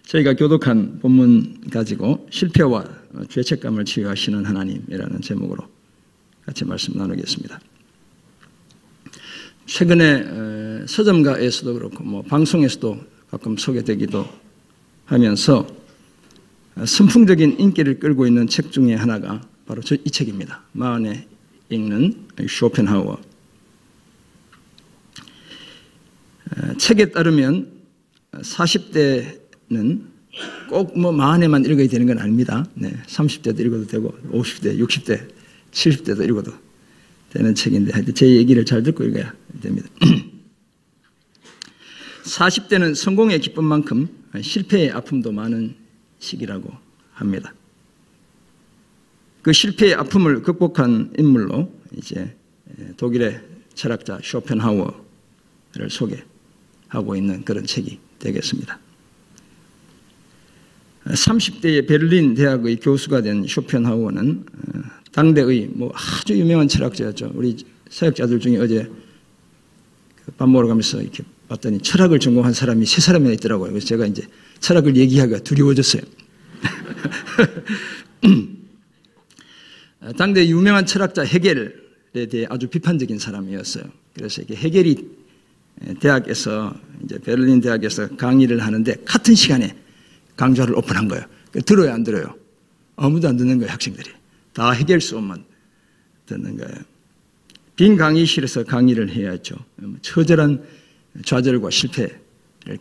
저희가 교독한 본문 가지고 실패와 죄책감을 치유하시는 하나님이라는 제목으로 같이 말씀 나누겠습니다. 최근에 서점가에서도 그렇고 방송에서도 가끔 소개되기도 하면서 선풍적인 인기를 끌고 있는 책 중에 하나가 바로 이 책입니다. 마흔에 읽는 쇼펜하우어. 책에 따르면 40대는 꼭 마흔에만 읽어야 되는 건 아닙니다. 30대도 읽어도 되고 50대, 60대, 70대도 읽어도 되는 책인데 하여튼 제 얘기를 잘 듣고 읽어야 됩니다. 40대는 성공의 기쁨만큼 실패의 아픔도 많은 시기라고 합니다. 그 실패의 아픔을 극복한 인물로 이제 독일의 철학자 쇼펜하우어를 소개하고 있는 그런 책이 되겠습니다. 30대의 베를린 대학의 교수가 된 쇼펜하우어는 당대의 아주 유명한 철학자였죠. 우리 사역자들 중에 어제 밥 먹으러 가면서 이렇게 봤더니 철학을 전공한 사람이 3사람이나 있더라고요. 그래서 제가 이제 철학을 얘기하기가 두려워졌어요. 당대 유명한 철학자 헤겔에 대해 아주 비판적인 사람이었어요. 그래서 이렇게 헤겔이 대학에서 이제 베를린 대학에서 강의를 하는데 같은 시간에 강좌를 오픈한 거예요. 들어요, 안 들어요? 아무도 안 듣는 거예요, 학생들이. 다 헤겔 수업만 듣는 거예요. 빈 강의실에서 강의를 해야 했죠. 처절한 좌절과 실패를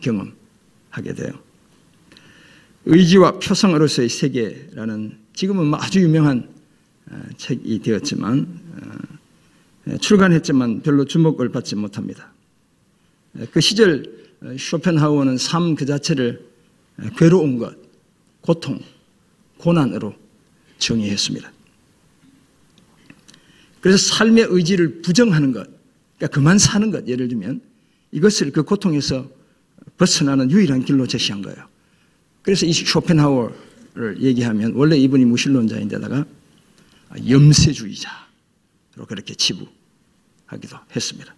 경험하게 돼요. 의지와 표상으로서의 세계라는 지금은 아주 유명한 책이 되었지만 출간했지만 별로 주목을 받지 못합니다. 그 시절 쇼펜하우어는 삶 그 자체를 괴로운 것, 고통, 고난으로 정의했습니다. 그래서 삶의 의지를 부정하는 것, 그러니까 그만 사는 것, 예를 들면 이것을 그 고통에서 벗어나는 유일한 길로 제시한 거예요. 그래서 이 쇼펜하우어를 얘기하면 원래 이분이 무신론자인데다가 염세주의자로 그렇게 치부하기도 했습니다.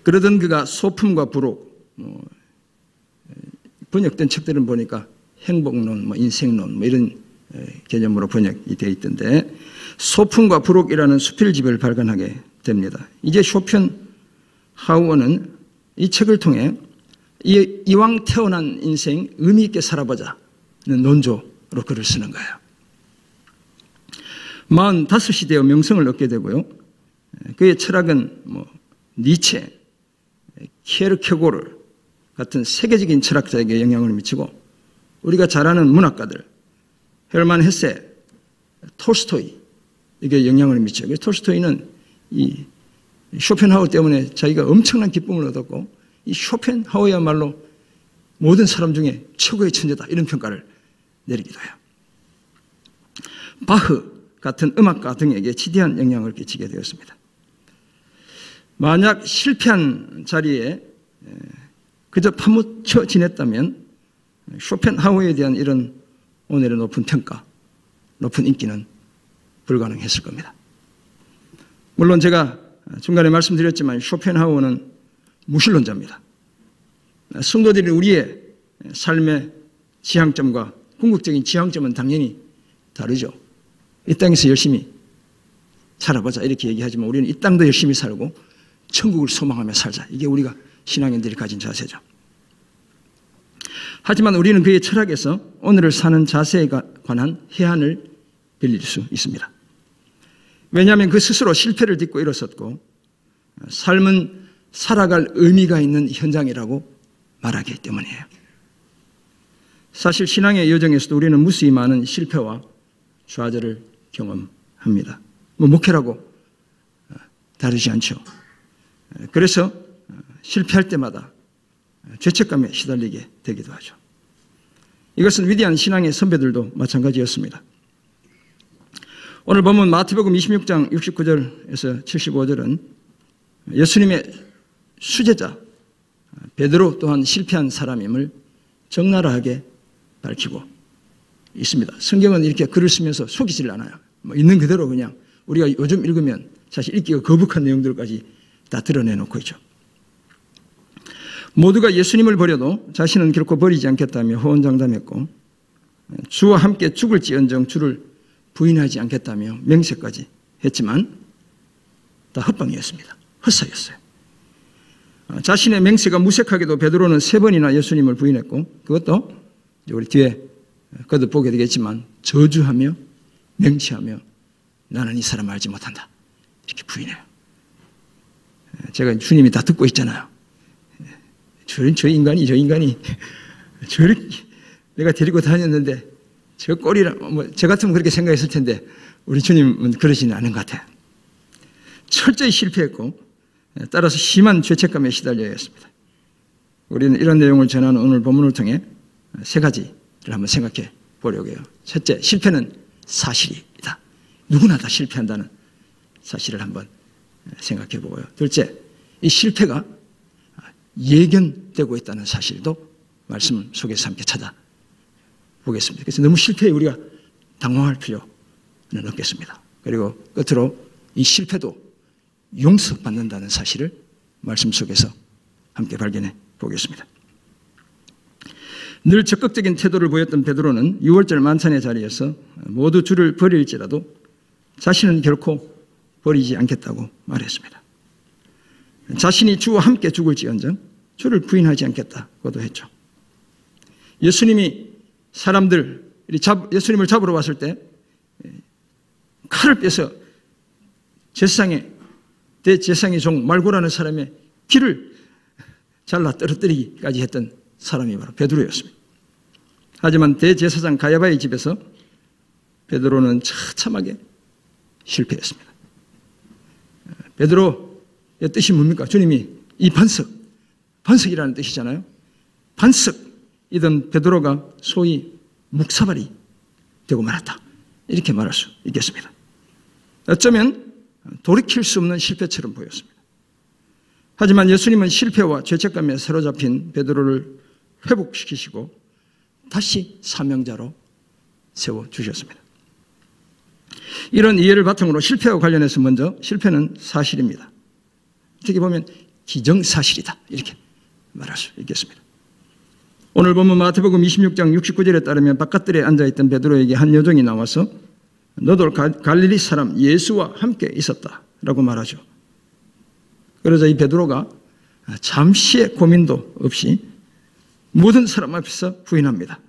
그러던 그가 소품과 부록, 번역된 책들은 보니까 행복론, 인생론 이런 개념으로 번역이 되어 있던데 소품과 부록이라는 수필집을 발간하게 됩니다. 이제 쇼펜하우어는 이 책을 통해 이왕 태어난 인생 의미 있게 살아보자는 논조로 글을 쓰는 거예요. 45이 되어 명성을 얻게 되고요. 그의 철학은 니체, 키에르케고르 같은 세계적인 철학자에게 영향을 미치고 우리가 잘 아는 문학가들 헤르만 헤세, 톨스토이에게 영향을 미쳐요. 그래서 톨스토이는 이 쇼펜하우어 때문에 자기가 엄청난 기쁨을 얻었고 이 쇼펜하우어야말로 모든 사람 중에 최고의 천재다 이런 평가를 내리기도 해요. 바흐 같은 음악가 등에게 지대한 영향을 끼치게 되었습니다. 만약 실패한 자리에 그저 파묻혀 지냈다면 쇼펜하우어에 대한 이런 오늘의 높은 평가, 높은 인기는 불가능했을 겁니다. 물론 제가 중간에 말씀드렸지만 쇼펜하우어는 무신론자입니다. 성도들이 우리의 삶의 지향점과 궁극적인 지향점은 당연히 다르죠. 이 땅에서 열심히 살아보자 이렇게 얘기하지만 우리는 이 땅도 열심히 살고 천국을 소망하며 살자. 이게 우리가 신앙인들이 가진 자세죠. 하지만 우리는 그의 철학에서 오늘을 사는 자세에 관한 해안을 빌릴 수 있습니다. 왜냐하면 그 스스로 실패를 딛고 일어섰고 삶은 살아갈 의미가 있는 현장이라고 말하기 때문이에요. 사실 신앙의 여정에서도 우리는 무수히 많은 실패와 좌절을 경험합니다. 목회라고 다르지 않죠. 그래서 실패할 때마다 죄책감에 시달리게 되기도 하죠. 이것은 위대한 신앙의 선배들도 마찬가지였습니다. 오늘 본문 마태복음 26장 69절에서 75절은 예수님의 수제자 베드로 또한 실패한 사람임을 적나라하게 밝히고 있습니다. 성경은 이렇게 글을 쓰면서 속이질 않아요. 있는 그대로 그냥 우리가 요즘 읽으면 사실 읽기가 거북한 내용들까지 다 드러내놓고 있죠. 모두가 예수님을 버려도 자신은 결코 버리지 않겠다며 호언장담했고 주와 함께 죽을지언정 주를 부인하지 않겠다며 맹세까지 했지만 다 헛방이었습니다. 헛사였어요. 자신의 맹세가 무색하게도 베드로는 3번이나 예수님을 부인했고 그것도 우리 뒤에 거듭보게 되겠지만 저주하며 맹세하며 나는 이 사람 알지 못한다 이렇게 부인해요. 제가 주님이 다 듣고 있잖아요. 저 인간이 저렇게 내가 데리고 다녔는데 저 꼴이라 저 같으면 그렇게 생각했을 텐데 우리 주님은 그러지는 않은 것 같아요. 철저히 실패했고 따라서 심한 죄책감에 시달려야 했습니다. 우리는 이런 내용을 전하는 오늘 본문을 통해 3가지를 한번 생각해 보려고 해요. 첫째, 실패는 사실이다. 누구나 다 실패한다는 사실을 한번 생각해 보고요. 둘째, 이 실패가 예견되고 있다는 사실도 말씀 속에서 함께 찾아보겠습니다. 그래서 너무 실패에 우리가 당황할 필요는 없겠습니다. 그리고 끝으로 이 실패도 용서받는다는 사실을 말씀 속에서 함께 발견해 보겠습니다. 늘 적극적인 태도를 보였던 베드로는 6월절 만찬의 자리에서 모두 주를 버릴지라도 자신은 결코 버리지 않겠다고 말했습니다. 자신이 주와 함께 죽을지언정 주를 부인하지 않겠다고도 했죠. 예수님이 예수님을 잡으러 왔을 때 칼을 빼서 대제사장의 종 말고라는 사람의 귀를 잘라 떨어뜨리기까지 했던 사람이 바로 베드로였습니다. 하지만 대제사장 가야바의 집에서 베드로는 처참하게 실패했습니다. 베드로의 뜻이 뭡니까? 주님이 이 반석이라는 뜻이잖아요. 반석이던 베드로가 소위 묵사발이 되고 말았다. 이렇게 말할 수 있겠습니다. 어쩌면 돌이킬 수 없는 실패처럼 보였습니다. 하지만 예수님은 실패와 죄책감에 사로잡힌 베드로를 회복시키시고 다시 사명자로 세워주셨습니다. 이런 이해를 바탕으로 실패와 관련해서 먼저 실패는 사실입니다. 어떻게 보면 기정사실이다 이렇게 말할 수 있겠습니다. 오늘 본문 마태복음 26장 69절에 따르면 바깥들에 앉아있던 베드로에게 한 여종이 나와서 너도 갈릴리 사람 예수와 함께 있었다라고 말하죠. 그러자 이 베드로가 잠시의 고민도 없이 모든 사람 앞에서 부인합니다.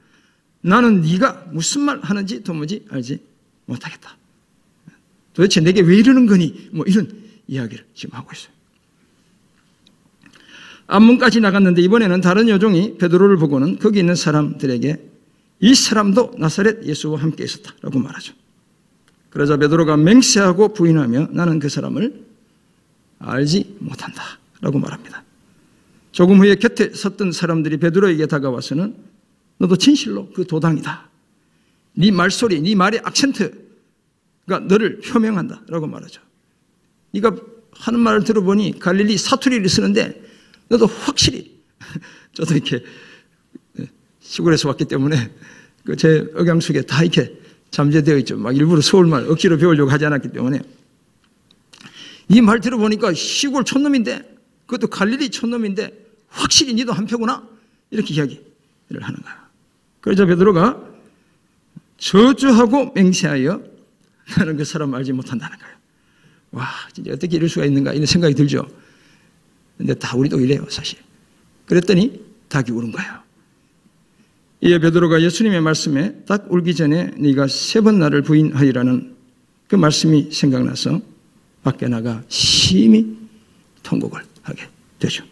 나는 네가 무슨 말 하는지 도무지 알지 못하겠다. 도대체 내게 왜 이러는 거니? 이런 이야기를 지금 하고 있어요. 앞문까지 나갔는데 이번에는 다른 여종이 베드로를 보고는 거기 있는 사람들에게 이 사람도 나사렛 예수와 함께 있었다라고 말하죠. 그러자 베드로가 맹세하고 부인하며 나는 그 사람을 알지 못한다라고 말합니다. 조금 후에 곁에 섰던 사람들이 베드로에게 다가와서는 너도 진실로 그 도당이다. 네 말소리, 네 말의 악센트가 너를 표명한다라고 말하죠. 네가 하는 말을 들어보니 갈릴리 사투리를 쓰는데 너도 확실히 저도 이렇게 시골에서 왔기 때문에 제 억양 속에 다 이렇게 잠재되어 있죠. 막 일부러 서울말 억지로 배우려고 하지 않았기 때문에 이 말 들어보니까 시골 촌놈인데 그것도 갈릴리 촌놈인데 확실히 니도 한패구나 이렇게 이야기를 하는 거야. 그러자 베드로가 저주하고 맹세하여 나는 그 사람 알지 못한다는 거예요. 와 진짜 어떻게 이럴 수가 있는가 이런 생각이 들죠. 근데 다 우리도 이래요 사실. 그랬더니 닭이 우는 거예요. 이에 베드로가 예수님의 말씀에 딱 울기 전에 네가 3번 나를 부인하리라는 그 말씀이 생각나서 밖에 나가 심히 통곡을 하게 되죠.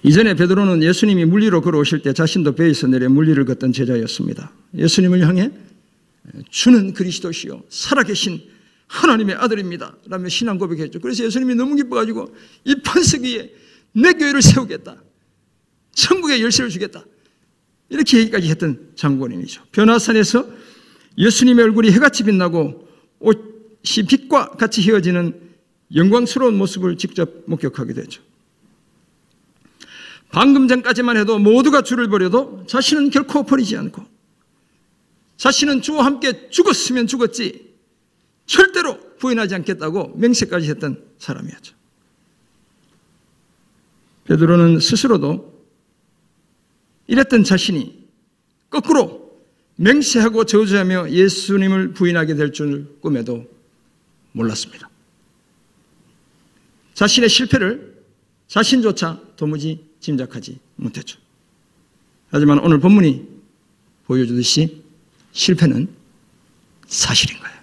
이전에 베드로는 예수님이 물리로 걸어오실 때 자신도 배에서 내려 물리를 걷던 제자였습니다. 예수님을 향해 주는 그리스도시요 살아계신 하나님의 아들입니다 라며 신앙 고백했죠. 그래서 예수님이 너무 기뻐가지고 이 반석 위에 내 교회를 세우겠다. 천국의 열쇠를 주겠다. 이렇게 얘기까지 했던 장본인이죠. 변화산에서 예수님의 얼굴이 해같이 빛나고 옷이 빛과 같이 휘어지는 영광스러운 모습을 직접 목격하게 되죠. 방금 전까지만 해도 모두가 주를 버려도 자신은 결코 버리지 않고 자신은 주와 함께 죽었으면 죽었지 절대로 부인하지 않겠다고 맹세까지 했던 사람이었죠. 베드로는 스스로도 이랬던 자신이 거꾸로 맹세하고 저주하며 예수님을 부인하게 될 줄 꿈에도 몰랐습니다. 자신의 실패를 자신조차 도무지 짐작하지 못했죠. 하지만 오늘 본문이 보여주듯이 실패는 사실인 거예요.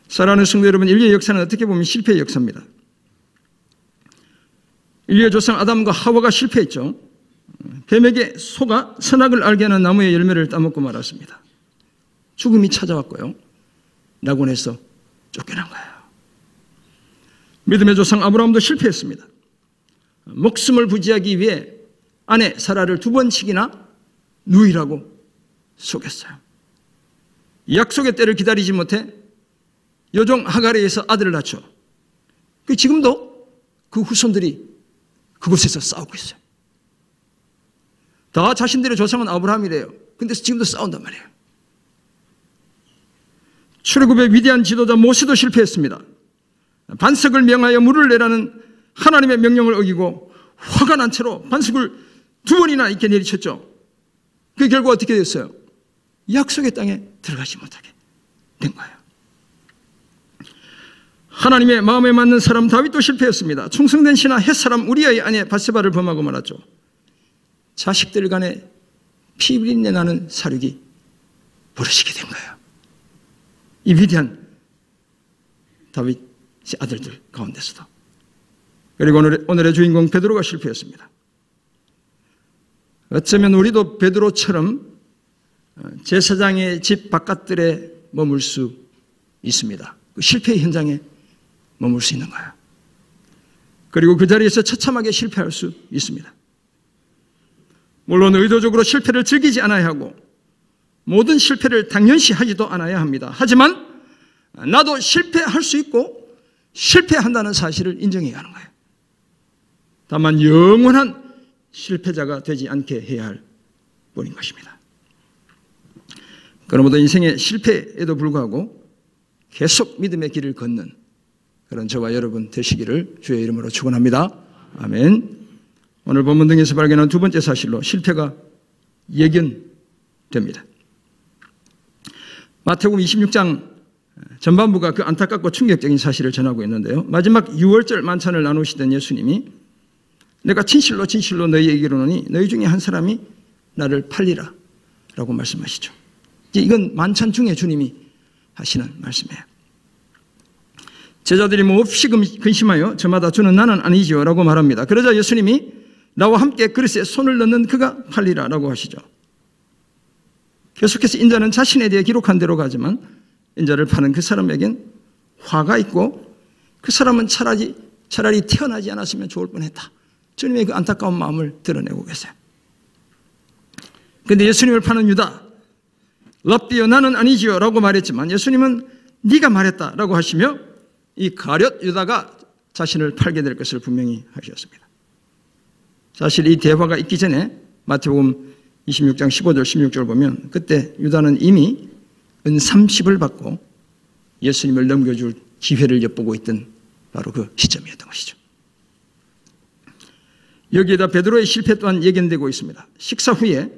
사랑하는 성도 여러분, 인류의 역사는 어떻게 보면 실패의 역사입니다. 인류의 조상 아담과 하와가 실패했죠. 뱀에게 소가 선악을 알게 하는 나무의 열매를 따먹고 말았습니다. 죽음이 찾아왔고요. 낙원에서 쫓겨난 거예요. 믿음의 조상 아브라함도 실패했습니다. 목숨을 부지하기 위해 아내 사라를 2번씩이나 누이라고 속였어요. 약속의 때를 기다리지 못해 여종 하갈에게서 아들을 낳죠. 지금도 그 후손들이 그곳에서 싸우고 있어요. 다 자신들의 조상은 아브라함이래요. 근데 지금도 싸운단 말이에요. 출애굽의 위대한 지도자 모세도 실패했습니다. 반석을 명하여 물을 내라는 하나님의 명령을 어기고 화가 난 채로 반석을 2번이나 이렇게 내리쳤죠. 그 결과 어떻게 됐어요? 약속의 땅에 들어가지 못하게 된 거예요. 하나님의 마음에 맞는 사람 다윗도 실패했습니다. 충성된 신하 햇사람 우리아의 아내 밧세바를 범하고 말았죠. 자식들 간에 피비린내 나는 사륙이 벌어지게 된 거예요. 이 위대한 다윗의 아들들 가운데서도. 그리고 오늘의 주인공 베드로가 실패했습니다. 어쩌면 우리도 베드로처럼 제사장의 집 바깥들에 머물 수 있습니다. 그 실패의 현장에 머물 수 있는 거예요. 그리고 그 자리에서 처참하게 실패할 수 있습니다. 물론 의도적으로 실패를 즐기지 않아야 하고 모든 실패를 당연시하지도 않아야 합니다. 하지만 나도 실패할 수 있고 실패한다는 사실을 인정해야 하는 거예요. 다만 영원한 실패자가 되지 않게 해야 할 뿐인 것입니다. 그러므로 인생의 실패에도 불구하고 계속 믿음의 길을 걷는 그런 저와 여러분 되시기를 주의 이름으로 축원합니다. 아멘. 오늘 본문 등에서 발견한 2번째 사실로 실패가 예견됩니다. 마태복음 26장 전반부가 그 안타깝고 충격적인 사실을 전하고 있는데요. 마지막 6월절 만찬을 나누시던 예수님이 내가 진실로 진실로 너희에게 이르노니 너희 중에 한 사람이 나를 팔리라 라고 말씀하시죠. 이건 만찬 중에 주님이 하시는 말씀이에요. 제자들이 몹시 근심하여 저마다 주는 나는 아니지요 라고 말합니다. 그러자 예수님이 나와 함께 그릇에 손을 넣는 그가 팔리라 라고 하시죠. 계속해서 인자는 자신에 대해 기록한 대로 가지만 인자를 파는 그 사람에겐 화가 있고 그 사람은 차라리 태어나지 않았으면 좋을 뻔했다. 주님의 그 안타까운 마음을 드러내고 계세요. 그런데 예수님을 파는 유다, 랍비여 나는 아니지요 라고 말했지만 예수님은 네가 말했다 라고 하시며 이 가룟 유다가 자신을 팔게 될 것을 분명히 하셨습니다. 사실 이 대화가 있기 전에 마태복음 26장 15절 16절 보면 그때 유다는 이미 은 30을 받고 예수님을 넘겨줄 기회를 엿보고 있던 바로 그 시점이었던 것이죠. 여기에다 베드로의 실패 또한 예견되고 있습니다. 식사 후에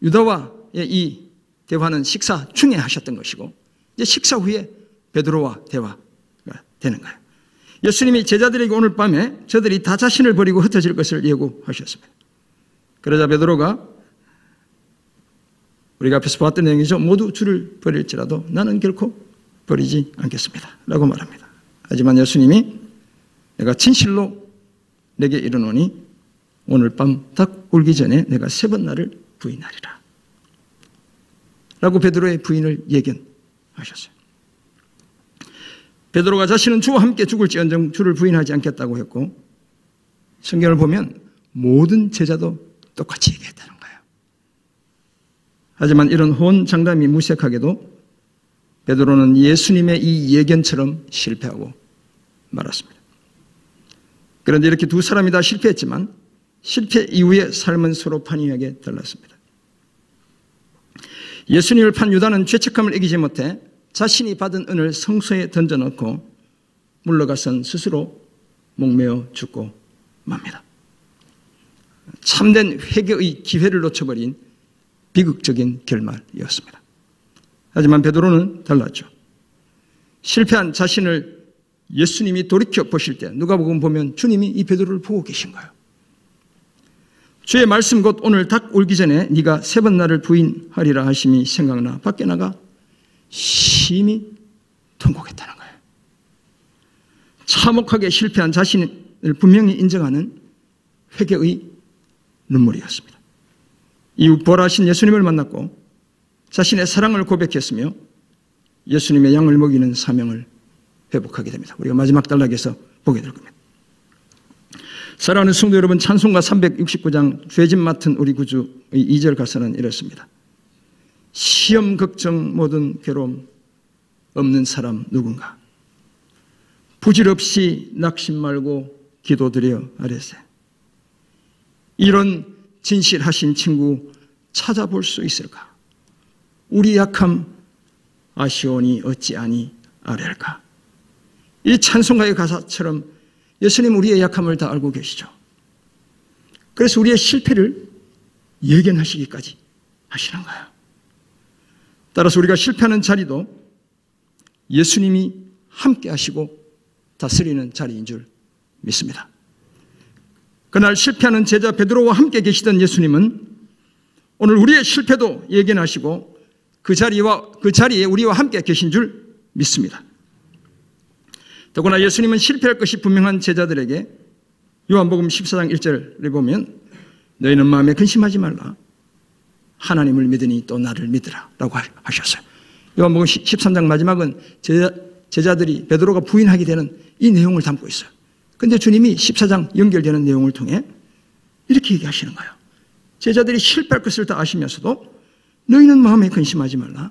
유다와의 이 대화는 식사 중에 하셨던 것이고 이제 식사 후에 베드로와 대화가 되는 거예요. 예수님이 제자들에게 오늘 밤에 저들이 다 자신을 버리고 흩어질 것을 예고하셨습니다. 그러자 베드로가 우리가 앞에서 봤던 내용이죠. 모두 주를 버릴지라도 나는 결코 버리지 않겠습니다 라고 말합니다. 하지만 예수님이 내가 진실로 내게 이르노니 오늘 밤 딱 울기 전에 내가 3번 나를 부인하리라 라고 베드로의 부인을 예견하셨어요. 베드로가 자신은 주와 함께 죽을지언정 주를 부인하지 않겠다고 했고 성경을 보면 모든 제자도 똑같이 얘기했다는 거예요. 하지만 이런 호언장담이 무색하게도 베드로는 예수님의 이 예견처럼 실패하고 말았습니다. 그런데 이렇게 두 사람이 다 실패했지만 실패 이후에 삶은 서로 판이하게 달랐습니다. 예수님을 판 유다는 죄책감을 이기지 못해 자신이 받은 은을 성소에 던져넣고 물러가선 스스로 목매어 죽고 맙니다. 참된 회개의 기회를 놓쳐버린 비극적인 결말이었습니다. 하지만 베드로는 달랐죠. 실패한 자신을 예수님이 돌이켜 보실 때 누가복음 보면 주님이 이 베드로를 보고 계신 거예요. 주의 말씀 곧 오늘 닭 울기 전에 네가 3번 나를 부인하리라 하심이 생각나 밖에 나가 심히 통곡했다는 거예요. 참혹하게 실패한 자신을 분명히 인정하는 회개의 눈물이었습니다. 이후 부활하신 예수님을 만났고 자신의 사랑을 고백했으며 예수님의 양을 먹이는 사명을 회복하게 됩니다. 우리가 마지막 단락에서 보게 될 겁니다. 사랑하는 성도 여러분, 찬송가 369장 죄짐 맡은 우리 구주의 2절 가사는 이렇습니다. 시험 걱정 모든 괴로움 없는 사람 누군가 부질없이 낙심 말고 기도드려 아뢰세. 이런 진실하신 친구 찾아볼 수 있을까? 우리 약함 아시오니 어찌 아니 아뢰할까? 이 찬송가의 가사처럼 예수님 우리의 약함을 다 알고 계시죠. 그래서 우리의 실패를 예견하시기까지 하시는 거예요. 따라서 우리가 실패하는 자리도 예수님이 함께 하시고 다스리는 자리인 줄 믿습니다. 그날 실패하는 제자 베드로와 함께 계시던 예수님은 오늘 우리의 실패도 예견하시고 그 자리에 우리와 함께 계신 줄 믿습니다. 더구나 예수님은 실패할 것이 분명한 제자들에게 요한복음 14장 1절을 보면 너희는 마음에 근심하지 말라. 하나님을 믿으니 또 나를 믿으라 라고 하셨어요. 요한복음 13장 마지막은 제자들이 베드로가 부인하게 되는 이 내용을 담고 있어요. 그런데 주님이 14장 연결되는 내용을 통해 이렇게 얘기하시는 거예요. 제자들이 실패할 것을 다 아시면서도 너희는 마음에 근심하지 말라.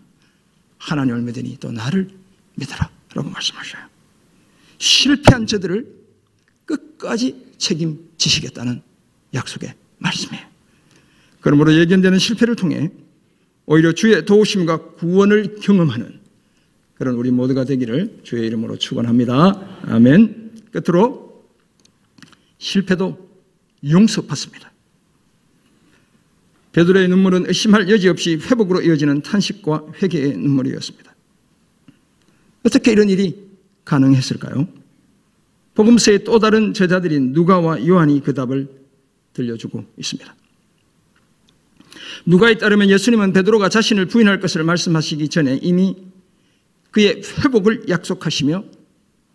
하나님을 믿으니 또 나를 믿으라 라고 말씀하셔요. 실패한 저들을 끝까지 책임지시겠다는 약속의 말씀이에요. 그러므로 예견되는 실패를 통해 오히려 주의 도우심과 구원을 경험하는 그런 우리 모두가 되기를 주의 이름으로 축원합니다. 아멘. 끝으로 실패도 용서받습니다. 베드로의 눈물은 의심할 여지 없이 회복으로 이어지는 탄식과 회개의 눈물이었습니다. 어떻게 이런 일이 가능했을까요? 복음서의 또 다른 제자들인 누가와 요한이 그 답을 들려주고 있습니다. 누가에 따르면 예수님은 베드로가 자신을 부인할 것을 말씀하시기 전에 이미 그의 회복을 약속하시며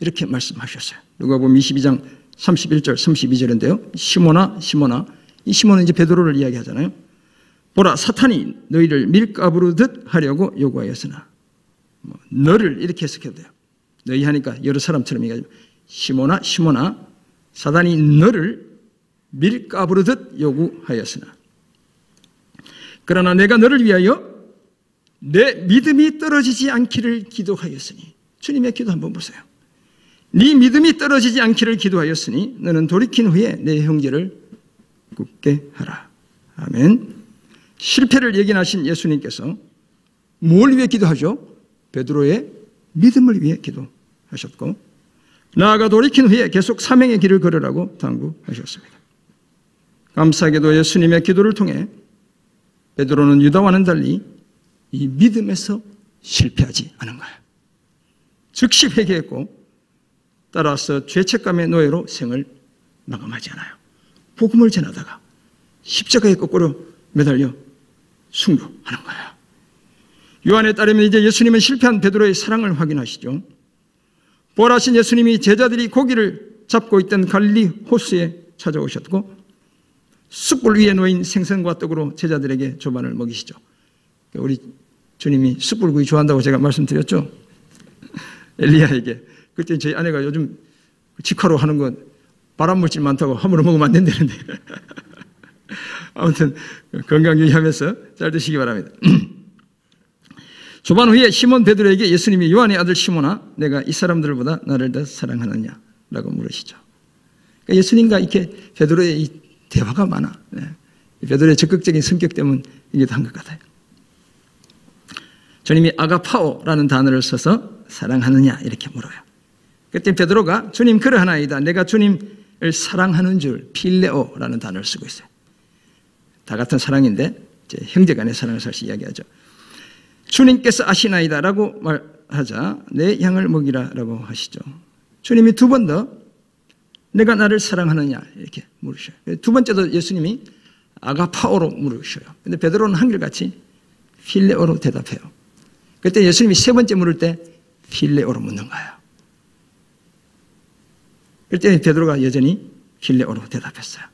이렇게 말씀하셨어요. 누가복음 22장 31절 32절인데요. 시몬아 시몬아, 이 시몬은 이제 베드로를 이야기하잖아요. 보라 사탄이 너희를 밀가부르듯 하려고 요구하였으나 너를 이렇게 해석해도 돼요. 너희 하니까 여러 사람처럼 얘기하죠. 시몬아 시몬아 사단이 너를 밀가부르듯 요구하였으나 그러나 내가 너를 위하여 내 믿음이 떨어지지 않기를 기도하였으니, 주님의 기도 한번 보세요. 네 믿음이 떨어지지 않기를 기도하였으니 너는 돌이킨 후에 내 형제를 굳게 하라. 아멘. 실패를 예견하신 예수님께서 뭘 위해 기도하죠? 베드로의 믿음을 위해 기도하셨고 나아가 돌이킨 후에 계속 사명의 길을 걸으라고 당부하셨습니다. 감사하게도 예수님의 기도를 통해 베드로는 유다와는 달리 이 믿음에서 실패하지 않은 거예요. 즉시 회개했고 따라서 죄책감의 노예로 생을 마감하지 않아요. 복음을 전하다가 십자가에 거꾸로 매달려 순교하는 거예요. 요한에 따르면 이제 예수님은 실패한 베드로의 사랑을 확인하시죠. 부활하신 예수님이 제자들이 고기를 잡고 있던 갈릴리 호수에 찾아오셨고 숯불 위에 놓인 생선과 떡으로 제자들에게 조반을 먹이시죠. 우리 주님이 숯불구이 좋아한다고 제가 말씀드렸죠. 엘리야에게. 그때 저희 아내가 요즘 직화로 하는 건 발암물질 많다고 함부로 먹으면 안 된다는데 아무튼 건강 유의하면서 잘 드시기 바랍니다. 조반 후에 시몬 베드로에게 예수님이 요한의 아들 시몬아 내가 이 사람들보다 나를 더 사랑하느냐 라고 물으시죠. 그러니까 예수님과 이렇게 베드로의 이 대화가 많아. 베드로의 적극적인 성격 때문에 이게 한 것 같아요. 주님이 아가파오라는 단어를 써서 사랑하느냐 이렇게 물어요. 그때 베드로가 주님 그러하나이다. 내가 주님 사랑하는 줄 필레오라는 단어를 쓰고 있어요. 다 같은 사랑인데 이제 형제간의 사랑을 사실 이야기하죠. 주님께서 아시나이다라고 말하자 내 양을 먹이라라고 하시죠. 주님이 두 번 더 내가 나를 사랑하느냐 이렇게 물으셔요. 두 번째도 예수님이 아가파오로 물으셔요. 근데 베드로는 한결같이 필레오로 대답해요. 그때 예수님이 세 번째 물을 때 필레오로 묻는 거예요. 그때 베드로가 여전히 필레오로 대답했어요.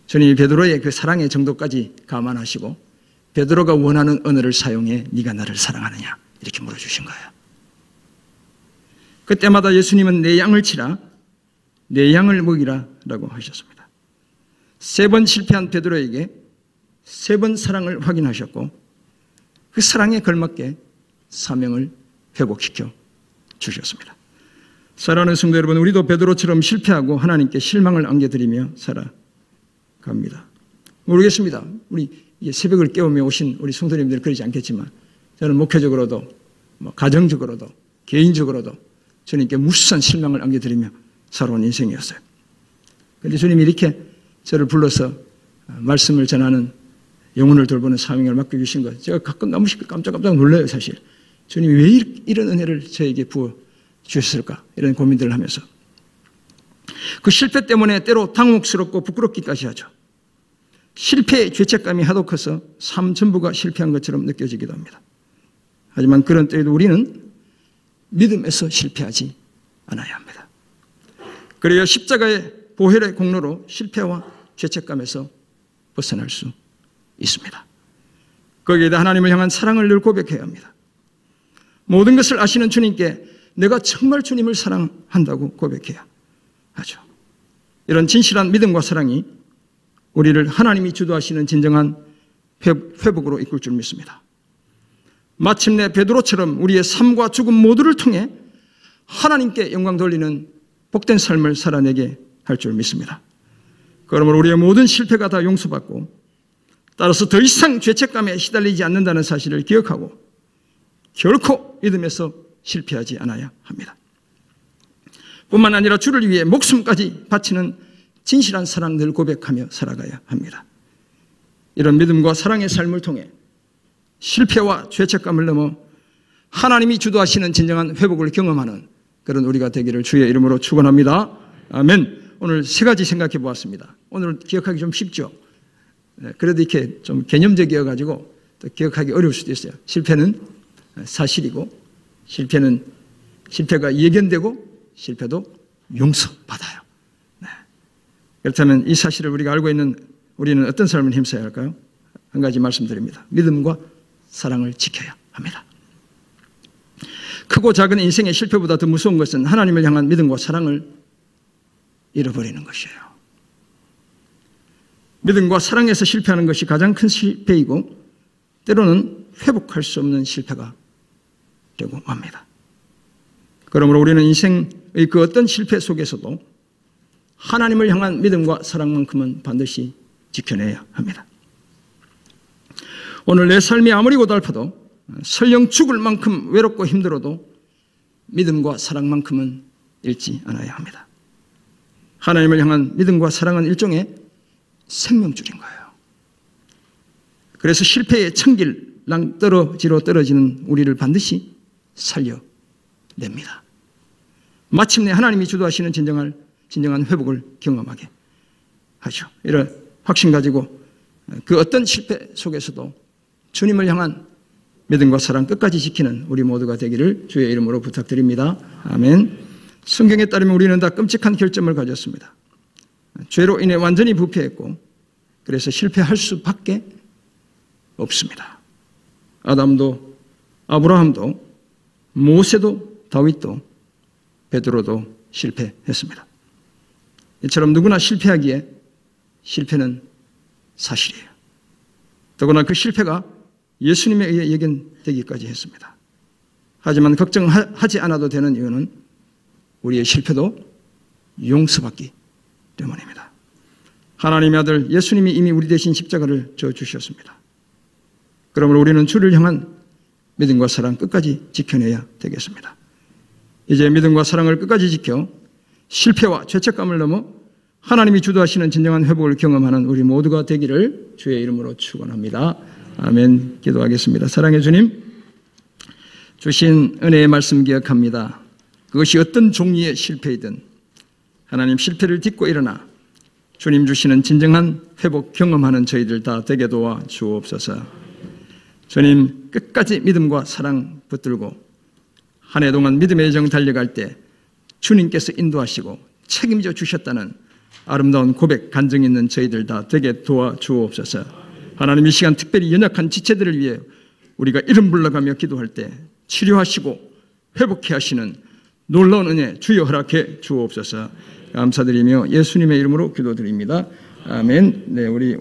주님이 베드로의 그 사랑의 정도까지 감안하시고 베드로가 원하는 언어를 사용해 네가 나를 사랑하느냐 이렇게 물어주신 거예요. 그때마다 예수님은 내 양을 치라, 내 양을 먹이라 라고 하셨습니다. 세 번 실패한 베드로에게 세 번 사랑을 확인하셨고 그 사랑에 걸맞게 사명을 회복시켜 주셨습니다. 사랑하는 성도 여러분, 우리도 베드로처럼 실패하고 하나님께 실망을 안겨드리며 살아갑니다. 모르겠습니다. 우리 새벽을 깨우며 오신 우리 성도님들은 그러지 않겠지만 저는 목회적으로도 가정적으로도 개인적으로도 주님께 무수한 실망을 안겨드리며 살아온 인생이었어요. 그런데 주님이 이렇게 저를 불러서 말씀을 전하는 영혼을 돌보는 사명을 맡겨주신 것, 제가 가끔 너무 깜짝깜짝 놀라요. 사실 주님이 왜 이런 은혜를 저에게 부어 주셨을까 이런 고민들을 하면서 그 실패 때문에 때로 당혹스럽고 부끄럽기까지 하죠. 실패의 죄책감이 하도 커서 삶 전부가 실패한 것처럼 느껴지기도 합니다. 하지만 그런 때에도 우리는 믿음에서 실패하지 않아야 합니다. 그래야 십자가의 보혈의 공로로 실패와 죄책감에서 벗어날 수 있습니다. 거기에다 하나님을 향한 사랑을 늘 고백해야 합니다. 모든 것을 아시는 주님께 내가 정말 주님을 사랑한다고 고백해야 하죠. 이런 진실한 믿음과 사랑이 우리를 하나님이 주도하시는 진정한 회복으로 이끌 줄 믿습니다. 마침내 베드로처럼 우리의 삶과 죽음 모두를 통해 하나님께 영광 돌리는 복된 삶을 살아내게 할 줄 믿습니다. 그러므로 우리의 모든 실패가 다 용서받고 따라서 더 이상 죄책감에 시달리지 않는다는 사실을 기억하고 결코 믿음에서 실패하지 않아야 합니다. 뿐만 아니라 주를 위해 목숨까지 바치는 진실한 사랑을 고백하며 살아가야 합니다. 이런 믿음과 사랑의 삶을 통해 실패와 죄책감을 넘어 하나님이 주도하시는 진정한 회복을 경험하는 그런 우리가 되기를 주의 이름으로 축원합니다. 아멘. 오늘 세 가지 생각해 보았습니다. 오늘 기억하기 좀 쉽죠? 그래도 이렇게 좀 개념적이어가지고 또 기억하기 어려울 수도 있어요. 실패는 사실이고 실패가 예견되고 실패도 용서받아요. 네. 그렇다면 이 사실을 우리가 알고 있는 우리는 어떤 삶을 힘써야 할까요? 한 가지 말씀드립니다. 믿음과 사랑을 지켜야 합니다. 크고 작은 인생의 실패보다 더 무서운 것은 하나님을 향한 믿음과 사랑을 잃어버리는 것이에요. 믿음과 사랑에서 실패하는 것이 가장 큰 실패이고 때로는 회복할 수 없는 실패가 되고 맙니다. 그러므로 우리는 인생의 그 어떤 실패 속에서도 하나님을 향한 믿음과 사랑만큼은 반드시 지켜내야 합니다. 오늘 내 삶이 아무리 고달파도 설령 죽을 만큼 외롭고 힘들어도 믿음과 사랑만큼은 잃지 않아야 합니다. 하나님을 향한 믿음과 사랑은 일종의 생명줄인 거예요. 그래서 실패의 천길 낭떠러지로 떨어지는 우리를 반드시 살려냅니다. 마침내 하나님이 주도하시는 진정한 회복을 경험하게 하죠. 이런 확신 가지고 그 어떤 실패 속에서도 주님을 향한 믿음과 사랑 끝까지 지키는 우리 모두가 되기를 주의 이름으로 부탁드립니다. 아멘. 성경에 따르면 우리는 다 끔찍한 결점을 가졌습니다. 죄로 인해 완전히 부패했고 그래서 실패할 수밖에 없습니다. 아담도 아브라함도 모세도 다윗도 베드로도 실패했습니다. 이처럼 누구나 실패하기에 실패는 사실이에요. 더구나 그 실패가 예수님에 의해 예견되기까지 했습니다. 하지만 걱정하지 않아도 되는 이유는 우리의 실패도 용서받기 때문입니다. 하나님의 아들 예수님이 이미 우리 대신 십자가를 져 주셨습니다. 그러므로 우리는 주를 향한 믿음과 사랑 끝까지 지켜내야 되겠습니다. 이제 믿음과 사랑을 끝까지 지켜 실패와 죄책감을 넘어 하나님이 주도하시는 진정한 회복을 경험하는 우리 모두가 되기를 주의 이름으로 축원합니다. 아멘. 기도하겠습니다. 사랑의 주님, 주신 은혜의 말씀 기억합니다. 그것이 어떤 종류의 실패이든 하나님, 실패를 딛고 일어나 주님 주시는 진정한 회복 경험하는 저희들 다 되게 도와 주옵소서. 주님, 끝까지 믿음과 사랑 붙들고 한 해 동안 믿음의 여정 달려갈 때 주님께서 인도하시고 책임져 주셨다는 아름다운 고백, 간증 있는 저희들 다 되게 도와 주옵소서. 하나님, 이 시간 특별히 연약한 지체들을 위해 우리가 이름 불러가며 기도할 때 치료하시고 회복해 하시는 놀라운 은혜 주여 허락해 주옵소서. 감사드리며 예수님의 이름으로 기도드립니다. 아멘. 네, 우리